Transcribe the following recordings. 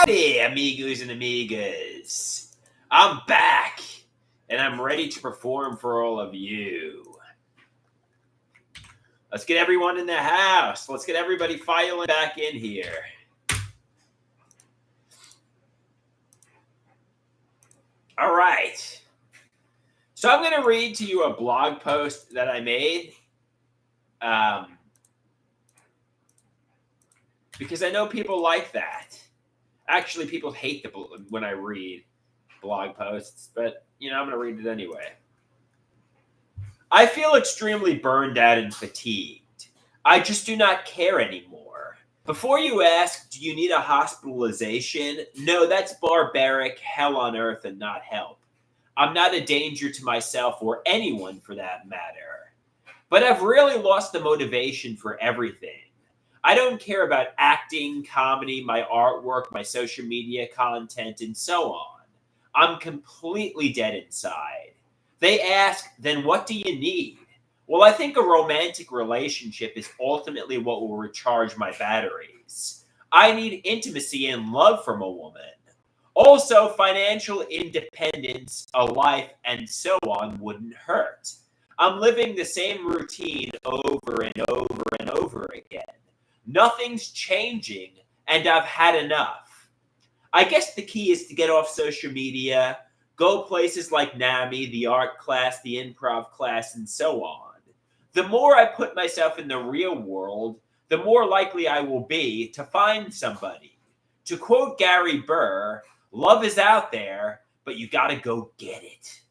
Howdy, amigos and amigas. I'm back, and I'm ready to perform for all of you. Let's get everyone in the house. Let's get everybody filing back in here. All right. So I'm going to read to you a blog post that I made. Because I know people like that. Actually, people hate when I read blog posts, but I'm going to read it anyway. I feel extremely burned out and fatigued. I just do not care anymore. Before you ask, do you need a hospitalization? No, that's barbaric, hell on earth, and not help. I'm not a danger to myself or anyone for that matter. But I've really lost the motivation for everything. I don't care about acting, comedy, my artwork, my social media content, and so on. I'm completely dead inside. They ask, then what do you need? Well, I think a romantic relationship is ultimately what will recharge my batteries. I need intimacy and love from a woman. Also, financial independence, a life, and so on wouldn't hurt. I'm living the same routine over and over and over again. Nothing's changing, and I've had enough. I guess the key is to get off social media, go places like NAMI, the art class, the improv class, and so on. The more I put myself in the real world, the more likely I will be to find somebody. To quote Gary Burr, love is out there, but you gotta go get it.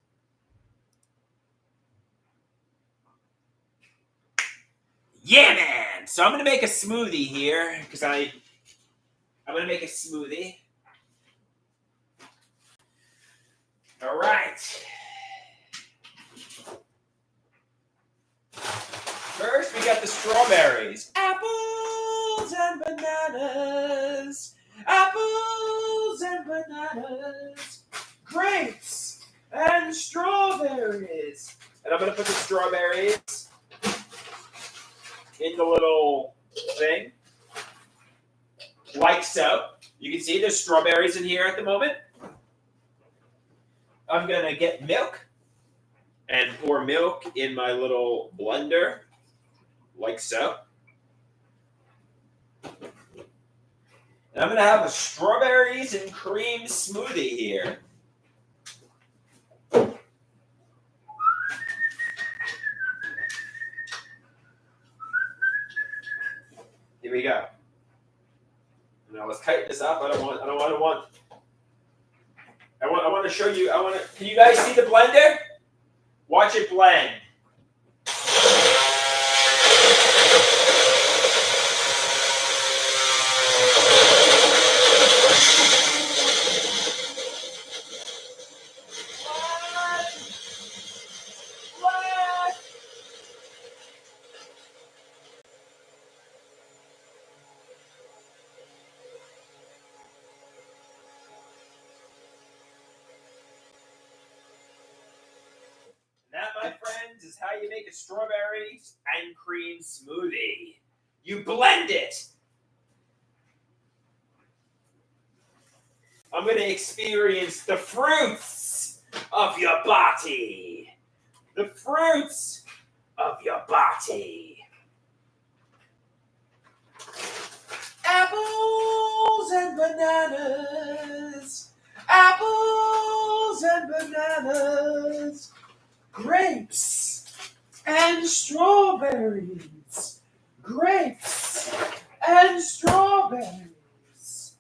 Yeah, man! So I'm gonna make a smoothie here, because I'm gonna make a smoothie. All right. First, we got the strawberries. Apples and bananas. Apples and bananas. Grapes and strawberries. And I'm going to put the strawberries in the little thing. Like so. You can see there's strawberries in here at the moment. I'm going to get milk and pour milk in my little blender. Like so. And I'm going to have a strawberries and cream smoothie here. Here we go. Now let's tighten this up. I want to show you. Can you guys see the blender? Watch it blend. That, my friends, is how you make a strawberries and cream smoothie. You blend it. I'm going to experience the fruits of your body. The fruits of your body. Apples and bananas. Apples and bananas. Grapes and strawberries. Grapes and strawberries.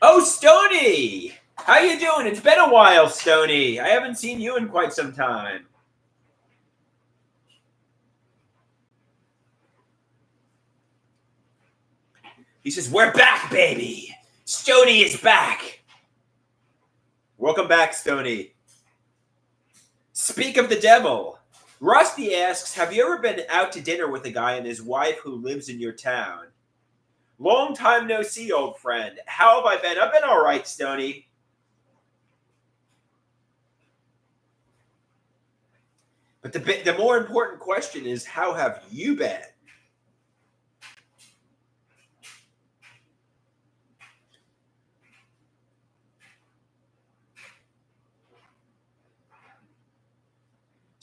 Oh, Stony! How you doing? It's been a while, Stony. I haven't seen you in quite some time. He says, we're back, baby. Stony is back. Welcome back, Stony. Speak of the devil. Rusty asks, have you ever been out to dinner with a guy and his wife who lives in your town? Long time no see, old friend. How have I been? I've been all right, Stony. But the more important question is, how have you been?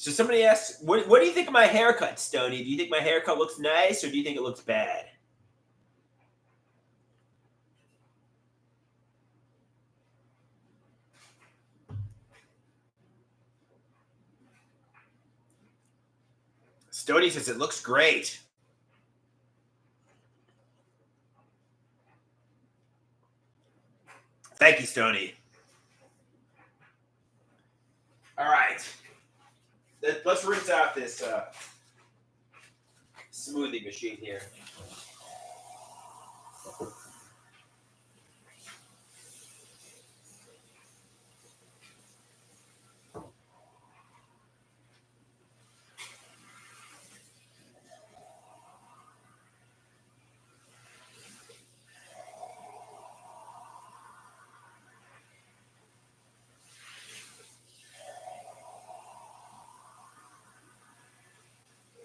So somebody asks, what do you think of my haircut, Stony? Do you think my haircut looks nice, or do you think it looks bad? Stony says it looks great. Thank you, Stony. All right. Let's rinse out this smoothie machine here.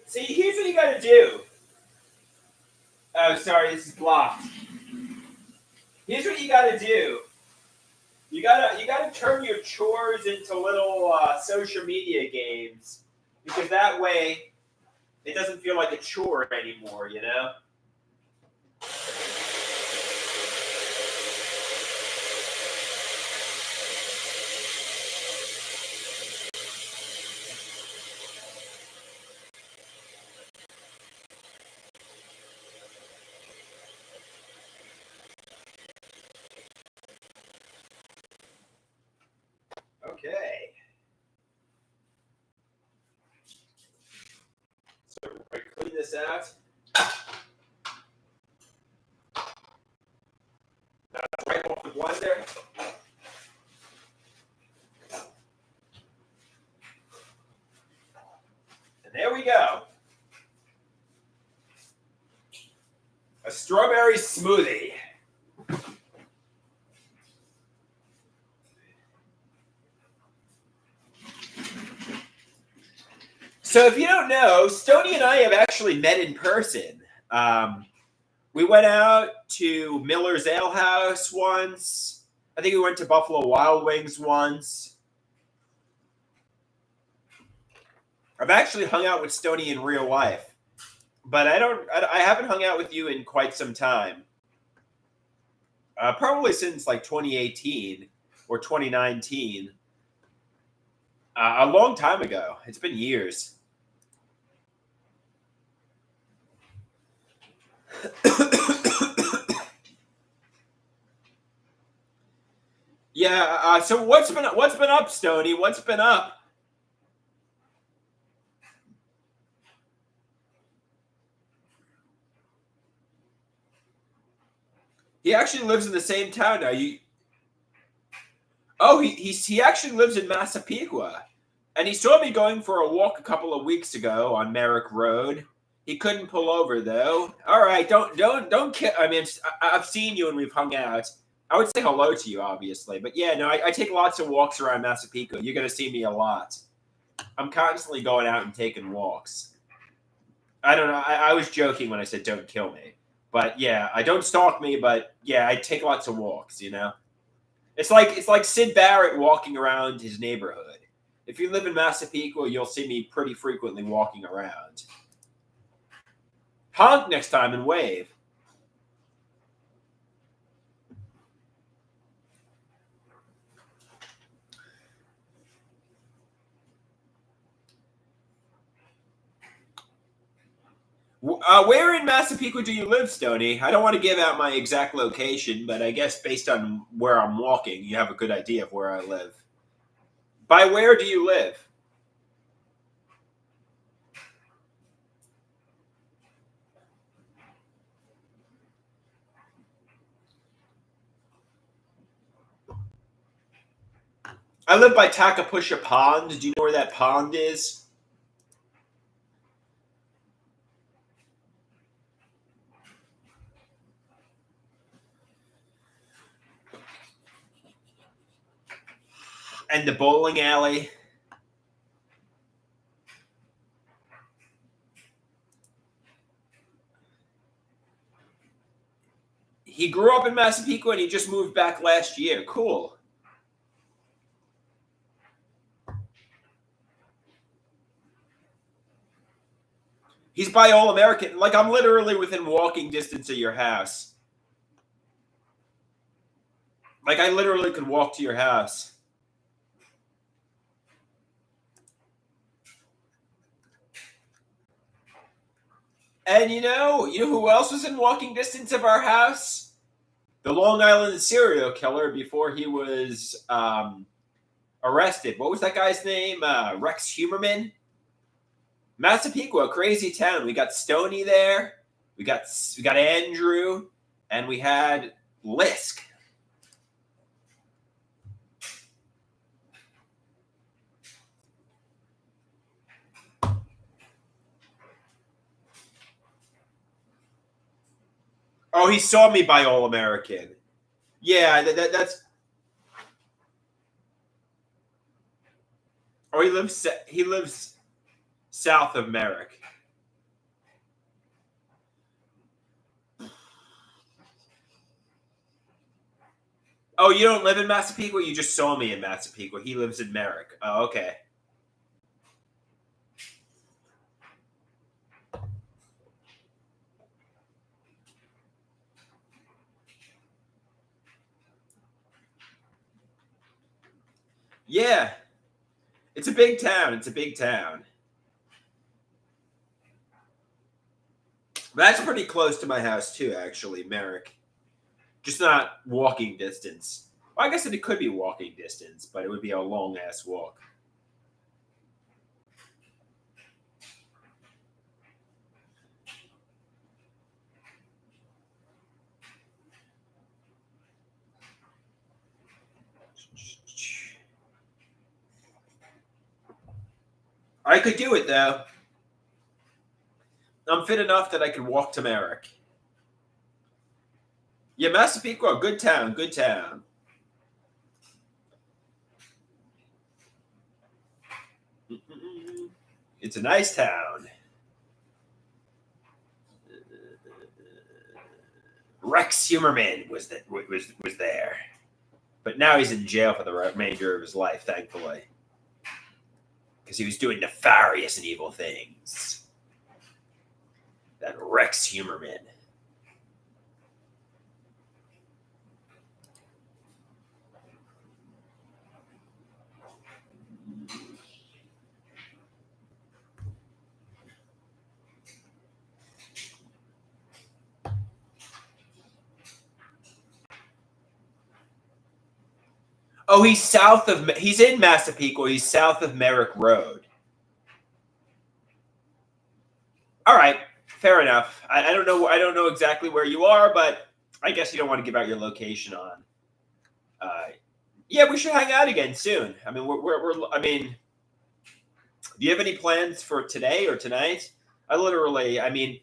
See, here's what you gotta do. Oh, sorry, this is blocked. Here's what you gotta do. You gotta turn your chores into little social media games, because that way it doesn't feel like a chore anymore, you know? Okay. So I clean this out. Right off the blender. And there we go. A strawberry smoothie. So if you don't know, Stony and I have actually met in person. We went out to Miller's Ale House once. I think we went to Buffalo Wild Wings once. I've actually hung out with Stony in real life, but I haven't hung out with you in quite some time. Probably since like 2018 or 2019. A long time ago. It's been years. Yeah. So what's been up, Stony? What's been up? He actually lives in the same town now. Oh, he actually lives in Massapequa, and he saw me going for a walk a couple of weeks ago on Merrick Road. He couldn't pull over though. All right, don't kill. I mean, I've seen you and we've hung out. I would say hello to you, obviously, but yeah, no, I take lots of walks around Massapequa. You're gonna see me a lot. I'm constantly going out and taking walks. I don't know. I was joking when I said don't kill me, but yeah, I don't stalk me, but yeah, I take lots of walks. You know, it's like Sid Barrett walking around his neighborhood. If you live in Massapequa, you'll see me pretty frequently walking around. Honk next time and wave. Where in Massapequa do you live, Stony? I don't want to give out my exact location, but I guess based on where I'm walking, you have a good idea of where I live. By where do you live? I live by Takapusha Pond. Do you know where that pond is? And the bowling alley. He grew up in Massapequa and he just moved back last year. Cool. He's by All American. Like, I'm literally within walking distance of your house. Like, I literally could walk to your house. And you know who else was in walking distance of our house? The Long Island serial killer before he was arrested. What was that guy's name? Rex Humerman. Massapequa, crazy town. We got Stoney there. We got Andrew, and we had Lisk. Oh, he saw me by All American. Yeah, that's. Oh, he lives south of Merrick. Oh, you don't live in Massapequa? You just saw me in Massapequa. He lives in Merrick. Oh, okay. Yeah. It's a big town. It's a big town. That's pretty close to my house too, actually, Merrick. Just not walking distance. Well, I guess it could be walking distance, but it would be a long ass walk. I could do it though. I'm fit enough that I could walk to Merrick. Yeah, Massapequa, good town, good town. It's a nice town. Rex Humerman was there, but now he's in jail for the remainder of his life, thankfully, because he was doing nefarious and evil things. That Rex Humerman. Oh, he's in Massapequa. He's south of Merrick Road. All right, fair enough. I don't know. I don't know exactly where you are, but I guess you don't want to give out your location on. Yeah, we should hang out again soon. I mean, I mean, do you have any plans for today or tonight? I mean,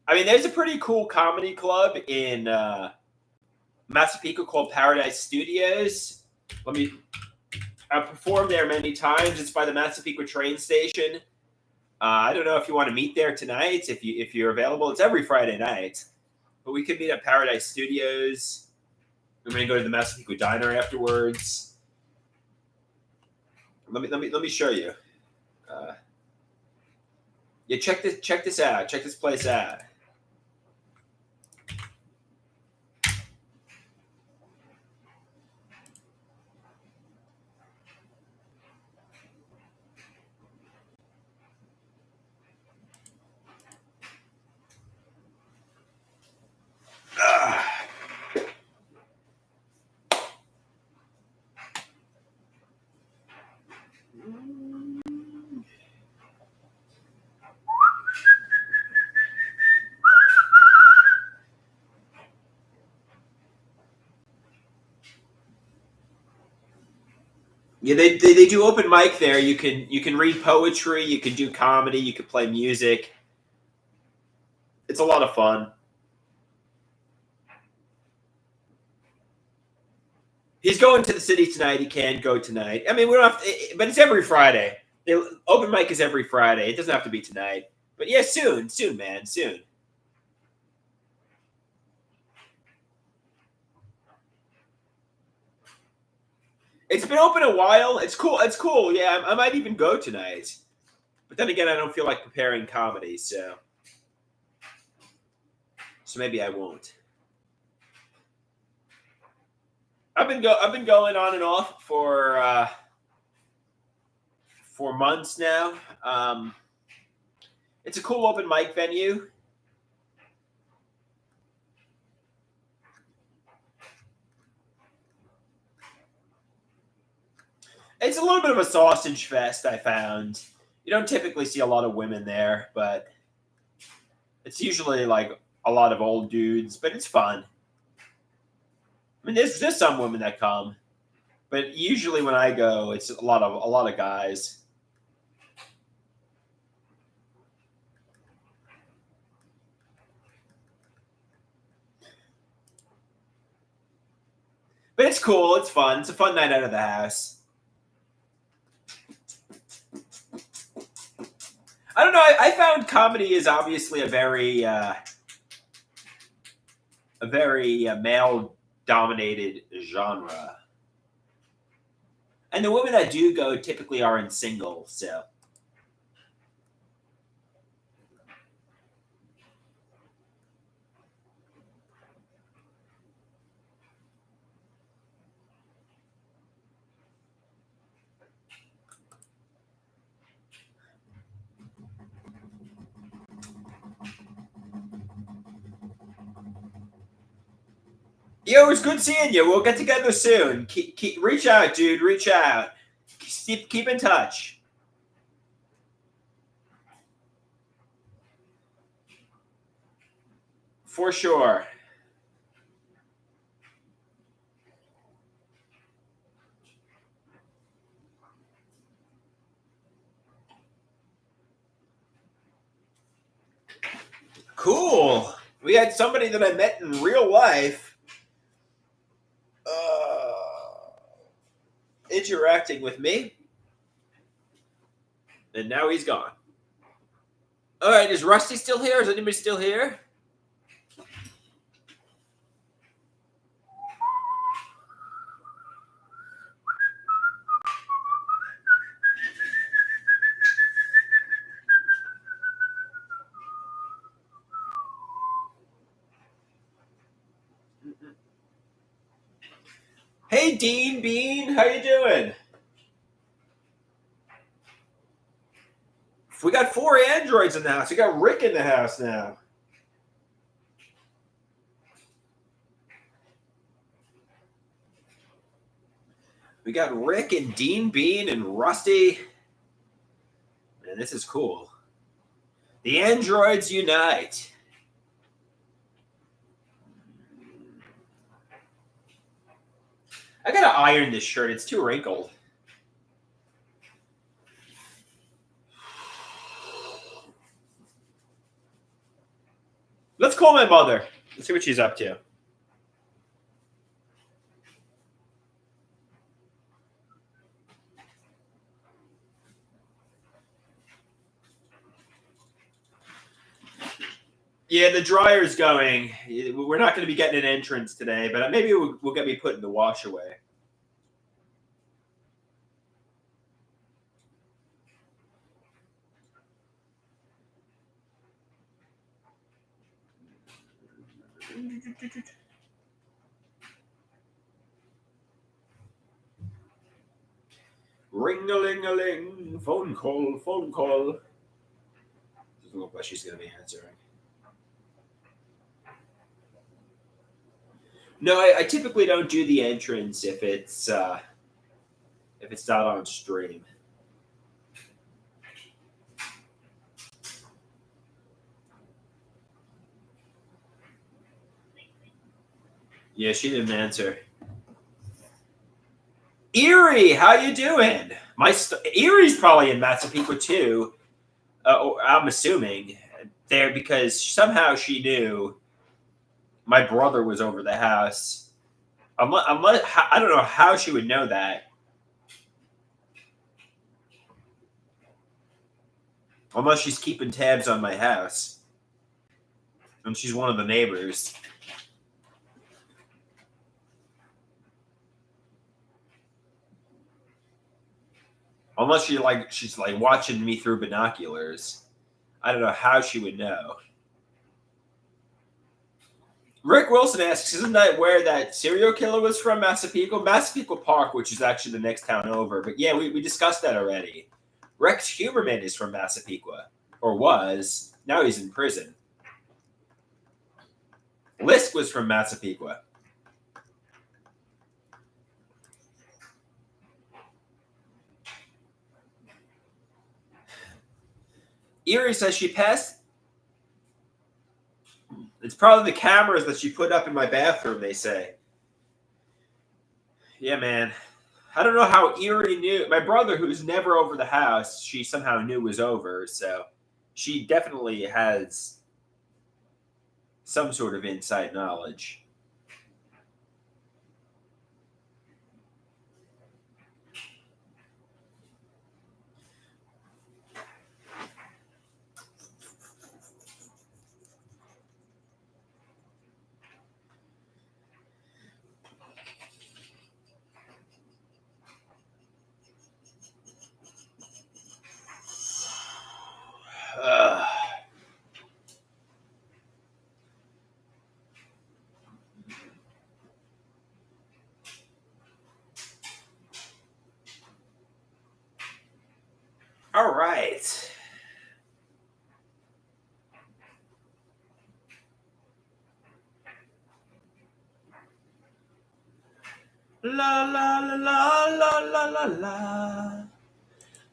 there's a pretty cool comedy club in Massapequa called Paradise Studios. I've performed there many times. It's by the Massapequa train station. I don't know if you want to meet there tonight. If you're available, it's every Friday night. But we could meet at Paradise Studios. We're going to go to the Massapequa Diner afterwards. Let me show you. Yeah, check this out. Check this place out. Yeah, they do open mic there. You can read poetry, you can do comedy, you can play music. It's a lot of fun. He's going to the city tonight. He can go tonight. I mean, we don't have to, but it's every Friday. Open mic is every Friday. It doesn't have to be tonight. But yeah, soon, man, soon. It's been open a while. It's cool. It's cool. Yeah, I might even go tonight. But then again, I don't feel like preparing comedy, so So maybe I won't. I've been going on and off for months now. It's a cool open mic venue. It's a little bit of a sausage fest, I found. You don't typically see a lot of women there, but it's usually like a lot of old dudes, but it's fun. I mean, there's some women that come, but usually when I go, it's a lot of guys. But it's cool. It's fun. It's a fun night out of the house. I don't know. I found comedy is obviously a very male dominated genre, and the women that do go typically aren't single. So yo, it's good seeing you. We'll get together soon. Keep reach out, dude. Reach out. Keep in touch. For sure. Cool. We had somebody that I met in real life interacting with me, and now he's gone. All right, is Rusty still here? Is anybody still here? Hey, Dean Bean, how you doing? We got 4 androids in the house. We got Rick in the house now. We got Rick and Dean Bean and Rusty. Man, this is cool. The androids unite. I gotta iron this shirt. It's too wrinkled. Let's call my mother. Let's see what she's up to. Yeah, the dryer's going. We're not going to be getting an entrance today, but maybe we'll get me put in the wash away. Ring-a-ling-a-ling, phone call, phone call. Doesn't look like she's going to be answering. No, I typically don't do the entrance if it's not on stream. Yeah, she didn't answer. Erie, how you doing? Erie's probably in Massapequa too. I'm assuming there because somehow she knew my brother was over the house. Unless, I don't know how she would know that. Unless she's keeping tabs on my house. And she's one of the neighbors. Unless she's like watching me through binoculars. I don't know how she would know. Rick Wilson asks, isn't that where that serial killer was from, Massapequa? Massapequa Park, which is actually the next town over. But yeah, we discussed that already. Rex Huberman is from Massapequa, or was. Now he's in prison. Lisk was from Massapequa. Erie says she passed. It's probably the cameras that she put up in my bathroom, they say. Yeah, man. I don't know how Erie knew. My brother, who's never over the house, she somehow knew was over. So she definitely has some sort of inside knowledge. All right. La la la la la la la la.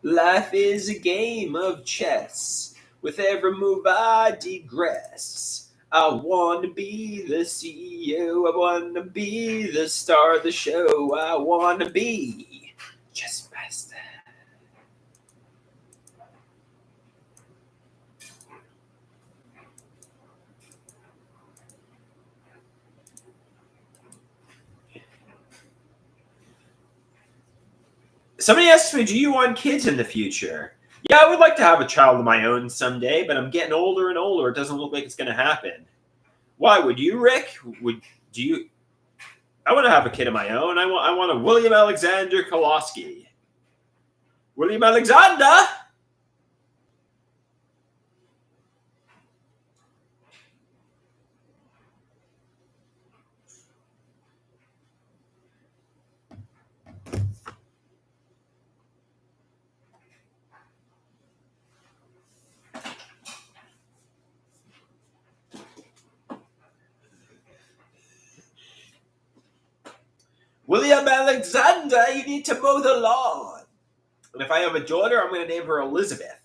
Life is a game of chess. With every move I digress. I want to be the CEO. I want to be the star of the show. I want to be chess master. Somebody asks me, do you want kids in the future? Yeah, I would like to have a child of my own someday, but I'm getting older and older. It doesn't look like it's going to happen. Why would you, Rick? Do you? I want to have a kid of my own. I want a William Alexander Koloski. William Alexander. William Alexander, you need to mow the lawn. And if I have a daughter, I'm going to name her Elizabeth.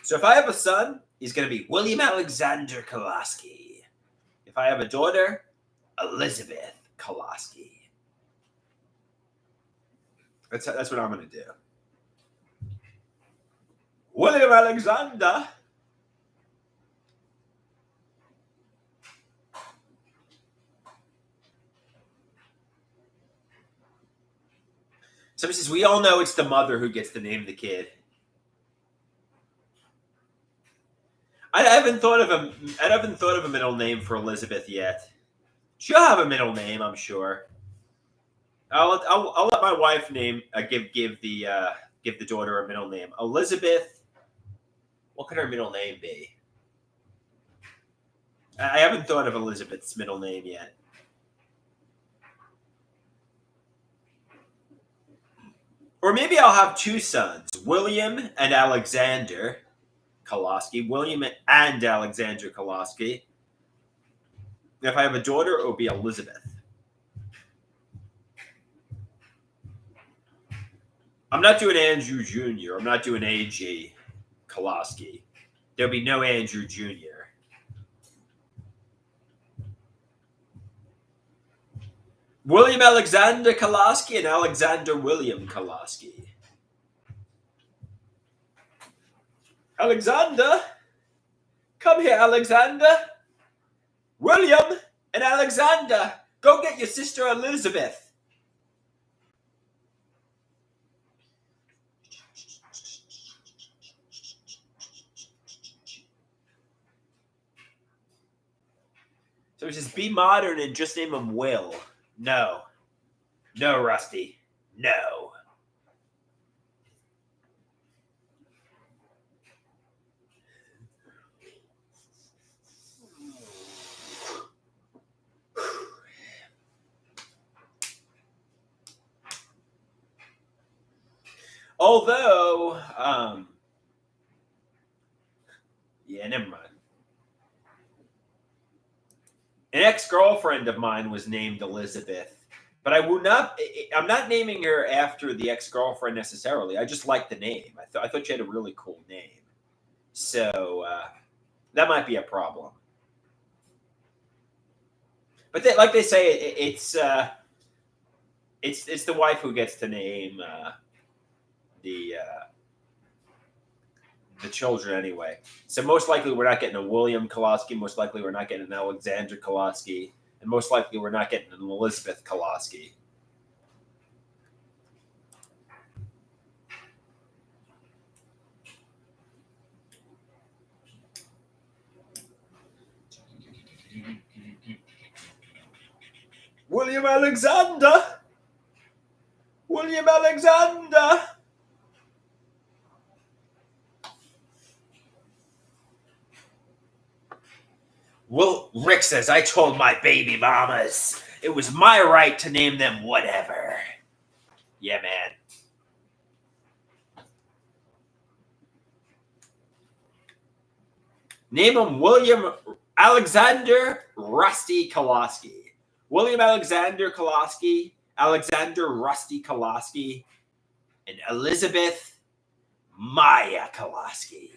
So if I have a son, he's going to be William Alexander Koloski. If I have a daughter, Elizabeth Koloski. That's what I'm going to do. William Alexander. Somebody says, we all know it's the mother who gets to name the kid. I haven't thought of a middle name for Elizabeth yet. She'll have a middle name, I'm sure. I'll let my wife name give the daughter a middle name. Elizabeth. What could her middle name be? I haven't thought of Elizabeth's middle name yet. Or maybe I'll have two sons, William and Alexander Koloski. William and Alexander Koloski. If I have a daughter, it will be Elizabeth. I'm not doing Andrew Jr. I'm not doing A.G. Koloski. There'll be no Andrew Jr. William Alexander Koloski and Alexander William Koloski. Alexander? Come here, Alexander. William and Alexander, go get your sister Elizabeth. So just be modern and just name him Will. No. No, Rusty. No. Although, yeah, never mind. An ex-girlfriend of mine was named Elizabeth, but I'm not naming her after the ex-girlfriend necessarily. I just like the name. I thought she had a really cool name, so that might be a problem. But like they say, it's the wife who gets to name the children anyway. So most likely we're not getting a William Kolosky. Most likely we're not getting an Alexander Kolosky, and most likely we're not getting an Elizabeth Kolosky. William Alexander. William Alexander. Well, Rick says, I told my baby mamas it was my right to name them whatever. Yeah, man. Name him William Alexander Rusty Kolosky. William Alexander Kolosky, Alexander Rusty Kolosky, and Elizabeth Maya Kolosky.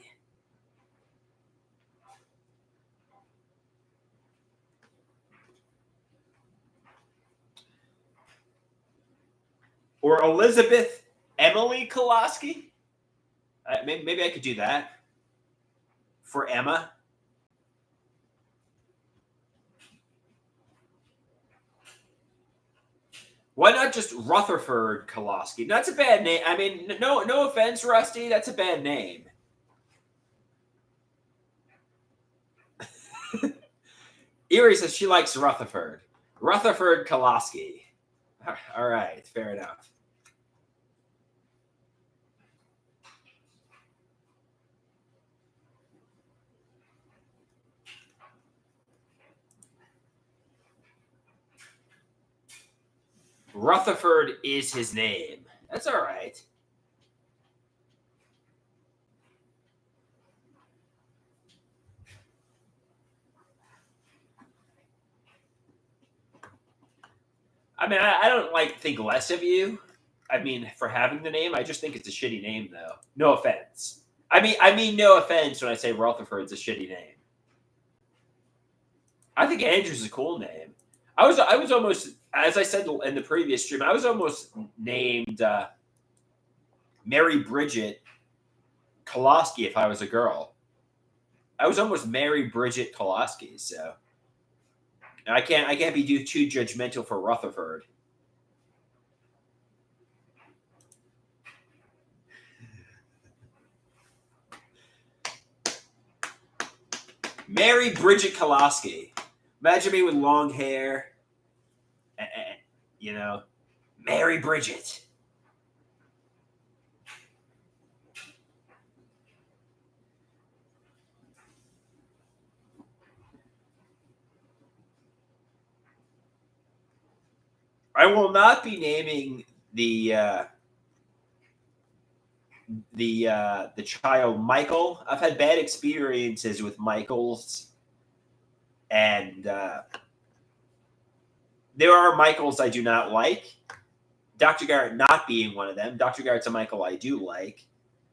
Or Elizabeth Emily Kolosky. Maybe I could do that for Emma. Why not just Rutherford Kolosky? That's a bad name. I mean, no offense, Rusty. That's a bad name. Erie says she likes Rutherford. Rutherford Kolosky. All right, fair enough. Rutherford is his name. That's all right. I mean, I don't think less of you. I mean, for having the name, I just think it's a shitty name, though. No offense. I mean, no offense when I say Rutherford's a shitty name. I think Andrew's a cool name. I was almost, as I said in the previous stream, I was almost named Mary Bridget Kolosky if I was a girl. I was almost Mary Bridget Kolosky, so I can't be too judgmental for Rutherford. Mary Bridget Kolosky. Imagine me with long hair. You know, Mary Bridget. I will not be naming the child Michael. I've had bad experiences with Michaels, and there are Michaels I do not like. Dr. Garrett not being one of them. Dr. Garrett's a Michael I do like,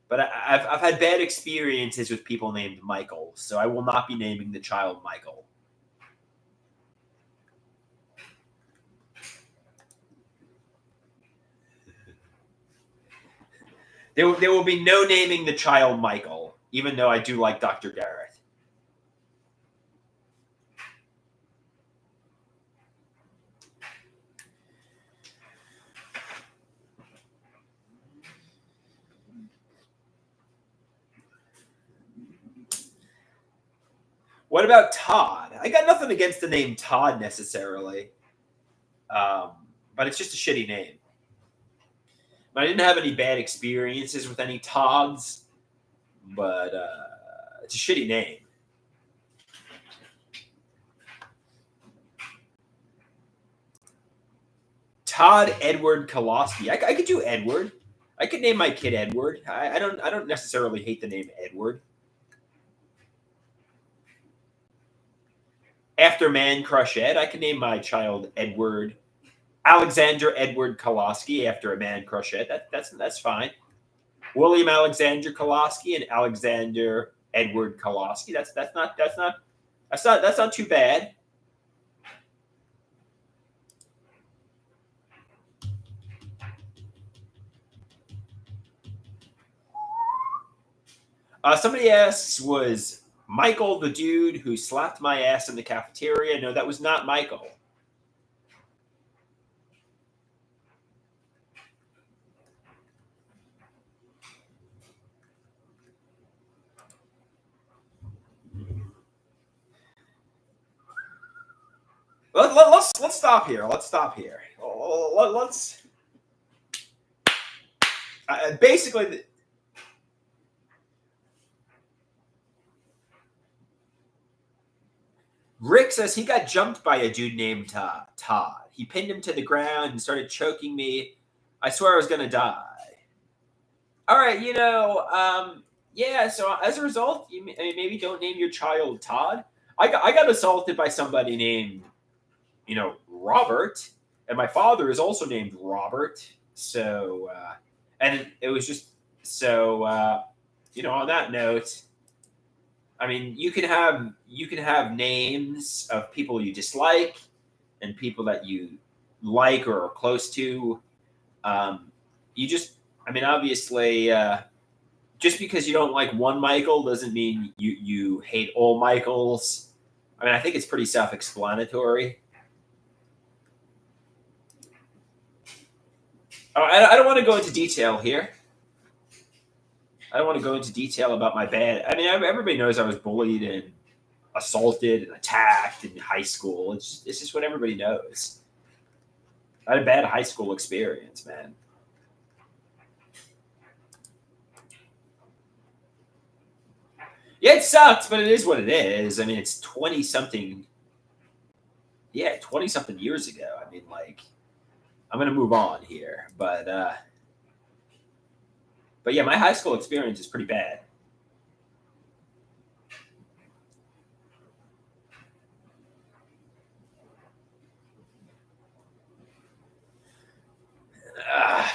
but I've had bad experiences with people named Michael, so I will not be naming the child Michael. There will be no naming the child Michael, even though I do like Dr. Garrett. What about Todd? I got nothing against the name Todd necessarily, but it's just a shitty name. I didn't have any bad experiences with any Todds, but it's a shitty name. Todd Edward Kolosky. I could do Edward. I could name my kid Edward. I don't necessarily hate the name Edward. After Man Crush Ed, I could name my child Edward Alexander Edward Koloski after a Man Crush Ed. That's fine. William Alexander Koloski and Alexander Edward Koloski. That's not too bad. Somebody asks, was Michael the dude who slapped my ass in the cafeteria? No, that was not Michael. Let's stop here. Let's stop here. Let's basically. Rick says he got jumped by a dude named Todd. He pinned him to the ground and started choking me. I swear I was gonna die. All right, yeah. So as a result, maybe don't name your child Todd. I got assaulted by somebody named, Robert, and my father is also named Robert. So, and it was just so. On that note, I mean, you can have names of people you dislike and people that you like or are close to. Obviously, just because you don't like one Michael doesn't mean you hate all Michaels. I mean, I think it's pretty self-explanatory. I don't want to go into detail here. I don't want to go into detail about my bad. I mean, everybody knows I was bullied and assaulted and attacked in high school. It's just what everybody knows. I had a bad high school experience, man. Yeah, it sucks, but it is what it is. I mean, it's 20 something. Yeah, 20 something years ago. I mean, like, I'm gonna move on here, but yeah, my high school experience is pretty bad. Uh,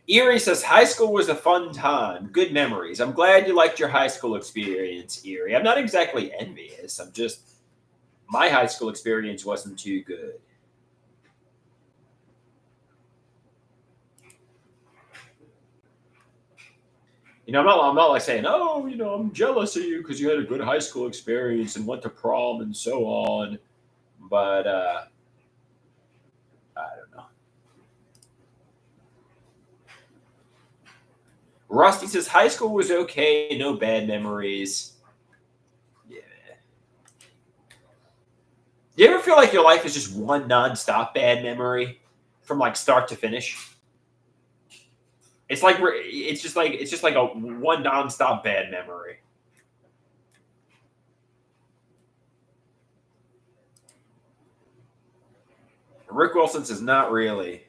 Erie says high school was a fun time. Good memories. I'm glad you liked your high school experience, Erie. I'm not exactly envious. I'm just my high school experience wasn't too good. I'm not like saying, oh, I'm jealous of you because you had a good high school experience and went to prom and so on. But I don't know. Rusty says high school was okay, no bad memories. Yeah. Do you ever feel like your life is just one nonstop bad memory from like start to finish? It's just like a one nonstop bad memory. Rick Wilson says not really.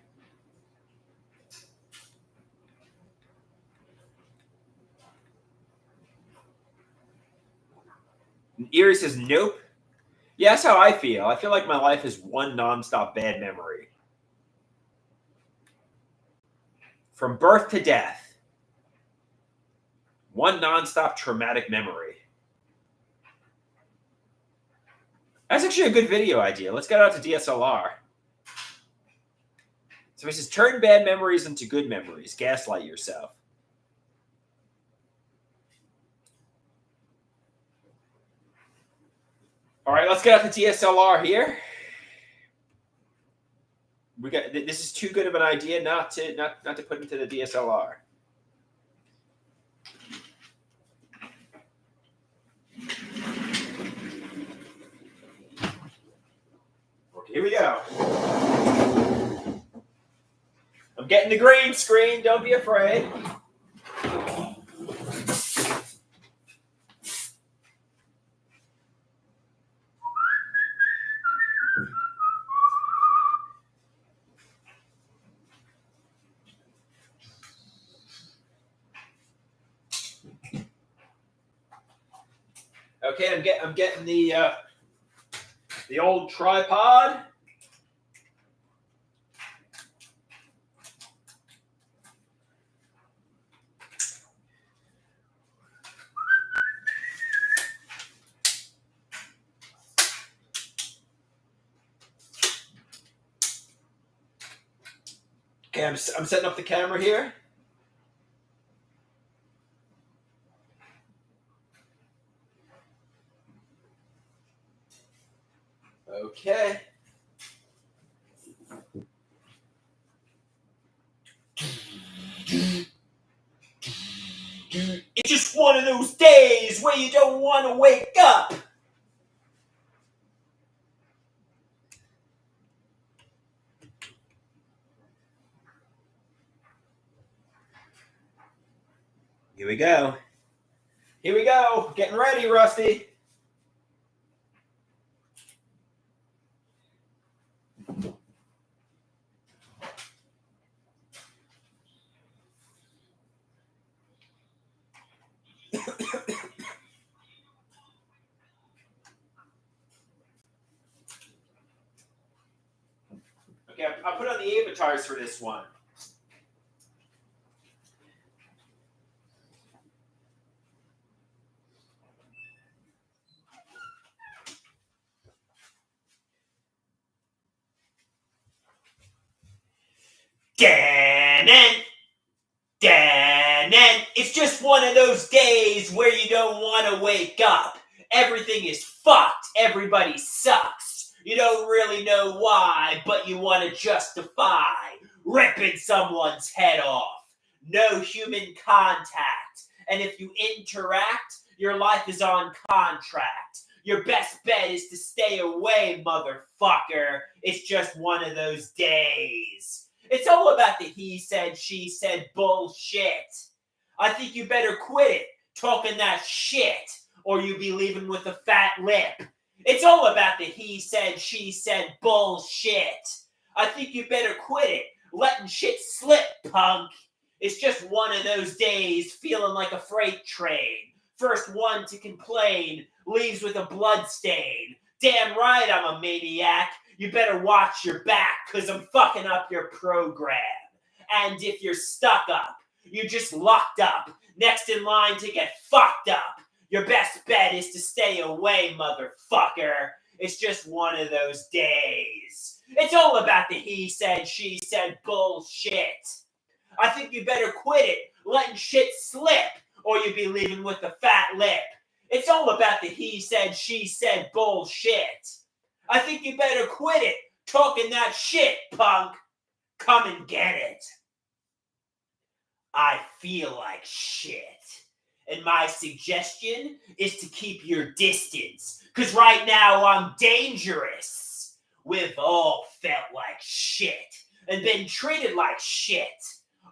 Erie says nope. Yeah, that's how I feel. I feel like my life is one nonstop bad memory. From birth to death. One nonstop traumatic memory. That's actually a good video idea. Let's get out to DSLR. So he says, turn bad memories into good memories. Gaslight yourself. All right, let's get out the DSLR here. This is too good of an idea not to put into the DSLR. Okay, here we go. I'm getting the green screen. Don't be afraid. Okay, I'm getting the old tripod. Okay, I'm setting up the camera here. Okay. It's just one of those days where you don't want to wake up. Here we go. Here we go. Getting ready, Rusty. Okay, I'll put on the avatars for this one. It's just one of those days where you don't want to wake up. Everything is fucked. Everybody sucks. You don't really know why, but you want to justify ripping someone's head off. No human contact. And if you interact, your life is on contract. Your best bet is to stay away, motherfucker. It's just one of those days. It's all about the he said, she said bullshit. I think you better quit it, talking that shit, or you be leaving with a fat lip. It's all about the he said, she said bullshit. I think you better quit it, letting shit slip, punk. It's just one of those days feeling like a freight train. First one to complain leaves with a blood stain. Damn right I'm a maniac. You better watch your back, cause I'm fucking up your program. And if you're stuck up, you're just locked up, next in line to get fucked up. Your best bet is to stay away, motherfucker. It's just one of those days. It's all about the he said, she said bullshit. I think you better quit it, letting shit slip, or you'll be leaving with a fat lip. It's all about the he said, she said bullshit. I think you better quit it, talking that shit, punk. Come and get it. I feel like shit. And my suggestion is to keep your distance, because right now I'm dangerous. We've all felt like shit and been treated like shit.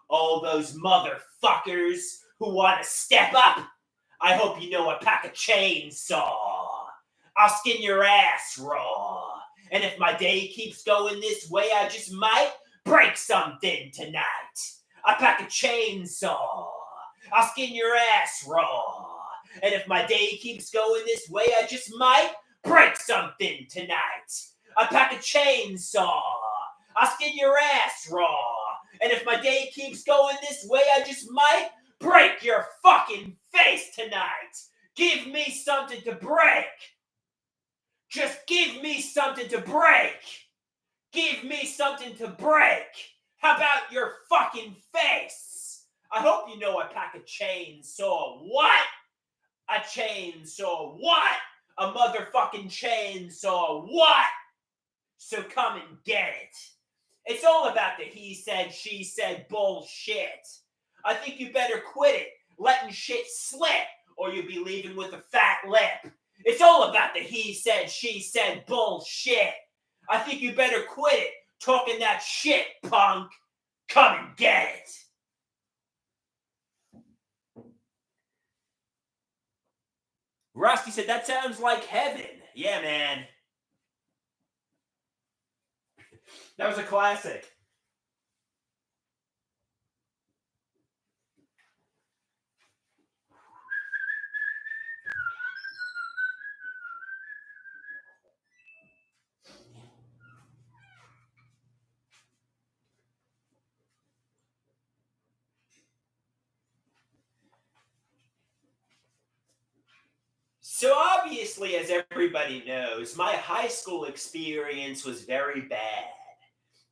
All those motherfuckers who want to step up, I hope you know a pack of chainsaw. I'll skin your ass raw. And if my day keeps going this way, I just might break something tonight. I pack a chainsaw. I'll skin your ass raw. And if my day keeps going this way, I just might break something tonight. I pack a chainsaw. I'll skin your ass raw. And if my day keeps going this way, I just might break your fucking face tonight. Give me something to break. Just give me something to break. Give me something to break. How about your fucking face? I hope you know I pack a chainsaw. What? A chainsaw. What? A motherfucking chainsaw. What? So come and get it. It's all about the he said, she said bullshit. I think you better quit it, letting shit slip, or you'll be leaving with a fat lip. It's all about the he said, she said bullshit. I think you better quit it, talking that shit, punk. Come and get it. Rusty said, that sounds like heaven. Yeah, man. That was a classic. So obviously, as everybody knows, my high school experience was very bad.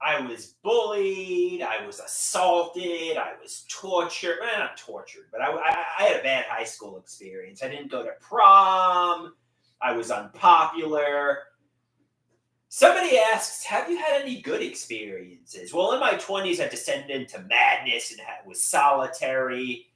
I was bullied, I was assaulted, I was tortured. Well, not tortured, but I had a bad high school experience. I didn't go to prom. I was unpopular. Somebody asks, have you had any good experiences? Well, in my 20s, I descended into madness and was solitary.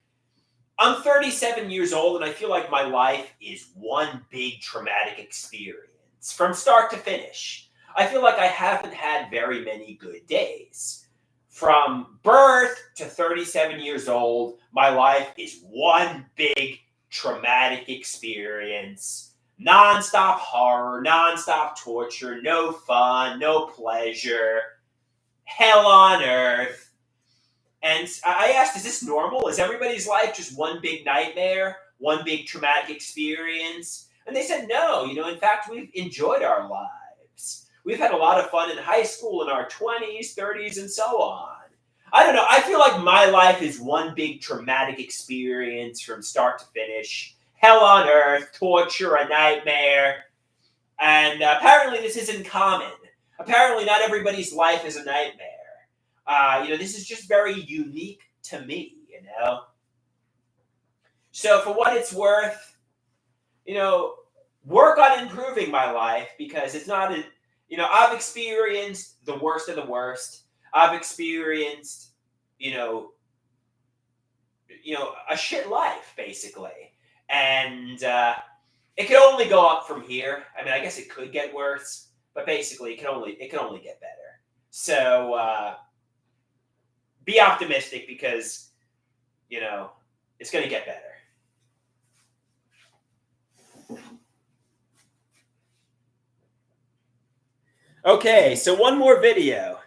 I'm 37 years old, and I feel like my life is one big traumatic experience from start to finish. I feel like I haven't had very many good days. From birth to 37 years old, my life is one big traumatic experience. Nonstop horror, nonstop torture, no fun, no pleasure, hell on earth. And I asked, is this normal? Is everybody's life just one big nightmare, one big traumatic experience? And they said, no. In fact, we've enjoyed our lives. We've had a lot of fun in high school, in our 20s, 30s, and so on. I don't know. I feel like my life is one big traumatic experience from start to finish. Hell on earth, torture, a nightmare. And apparently this isn't common. Apparently not everybody's life is a nightmare. This is just very unique to me, So for what it's worth, work on improving my life, because it's not I've experienced the worst of the worst. I've experienced, a shit life, basically. And it can only go up from here. I mean, I guess it could get worse, but basically it can only get better. So, be optimistic, because, it's going to get better. Okay, so one more video.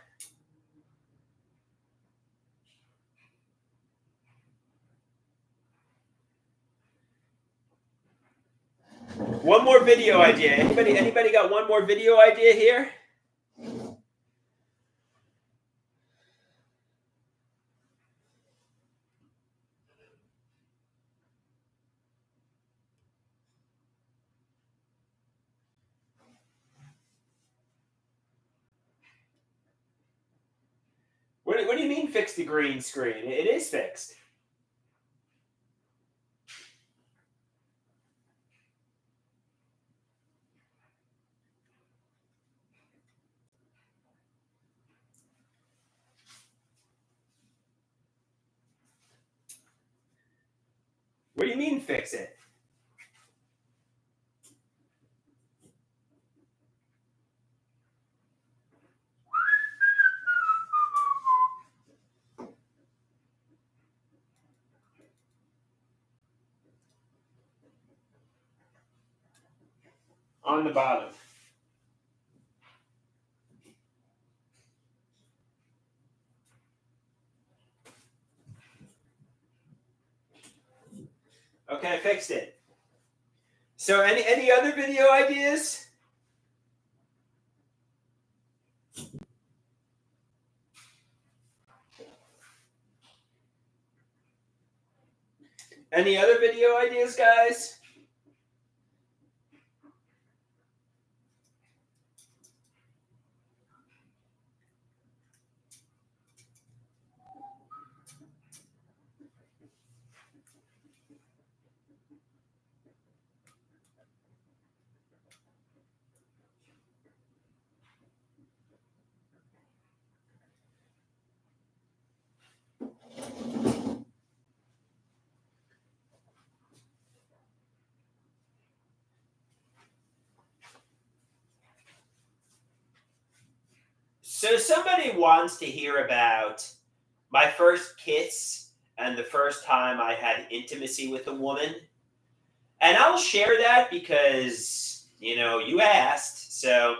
One more video idea. Anybody got one more video idea here? What do you mean fix the green screen? It is fixed. What do you mean fix it? On the bottom. Okay, I fixed it. So any other video ideas? Any other video ideas, guys? So somebody wants to hear about my first kiss and the first time I had intimacy with a woman. And I'll share that because, you asked. So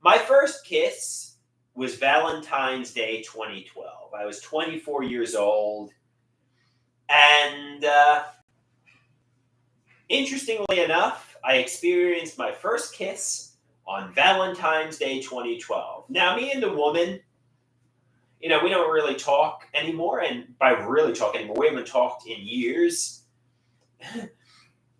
my first kiss was Valentine's Day 2012. I was 24 years old. And interestingly enough, I experienced my first kiss on Valentine's Day 2012. Now, me and the woman, we don't really talk anymore. And by really talk anymore, we haven't talked in years.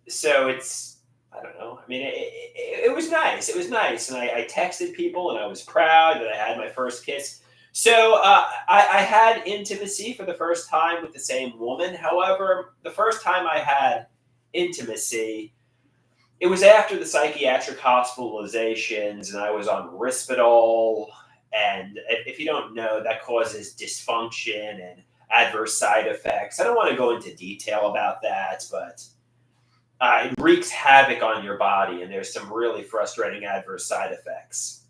So I don't know. I mean, it was nice. It was nice. And I texted people and I was proud that I had my first kiss. So I had intimacy for the first time with the same woman. However, the first time I had intimacy, it was after the psychiatric hospitalizations and I was on Risperdal. And if you don't know, that causes dysfunction and adverse side effects. I don't want to go into detail about that, but it wreaks havoc on your body, and there's some really frustrating adverse side effects.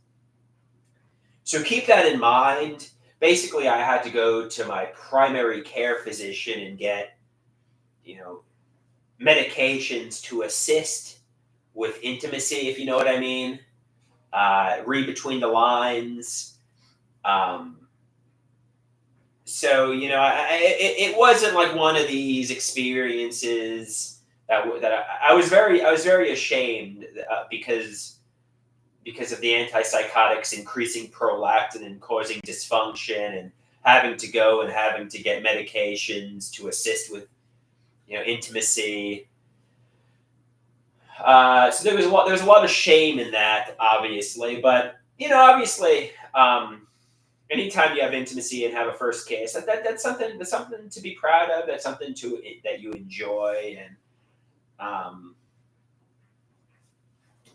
So keep that in mind. Basically, I had to go to my primary care physician and get, medications to assist with intimacy, if you know what I mean. Read between the lines. So, it wasn't like one of these experiences that I was very ashamed because of the antipsychotics increasing prolactin and causing dysfunction and having to go and having to get medications to assist with intimacy. So there was a lot of shame in that, obviously, but obviously, anytime you have intimacy and have a first kiss, that's something to be proud of. That's something that you enjoy. And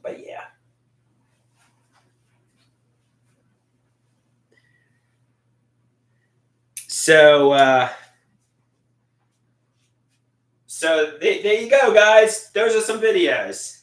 but yeah. So there you go, guys. Those are some videos.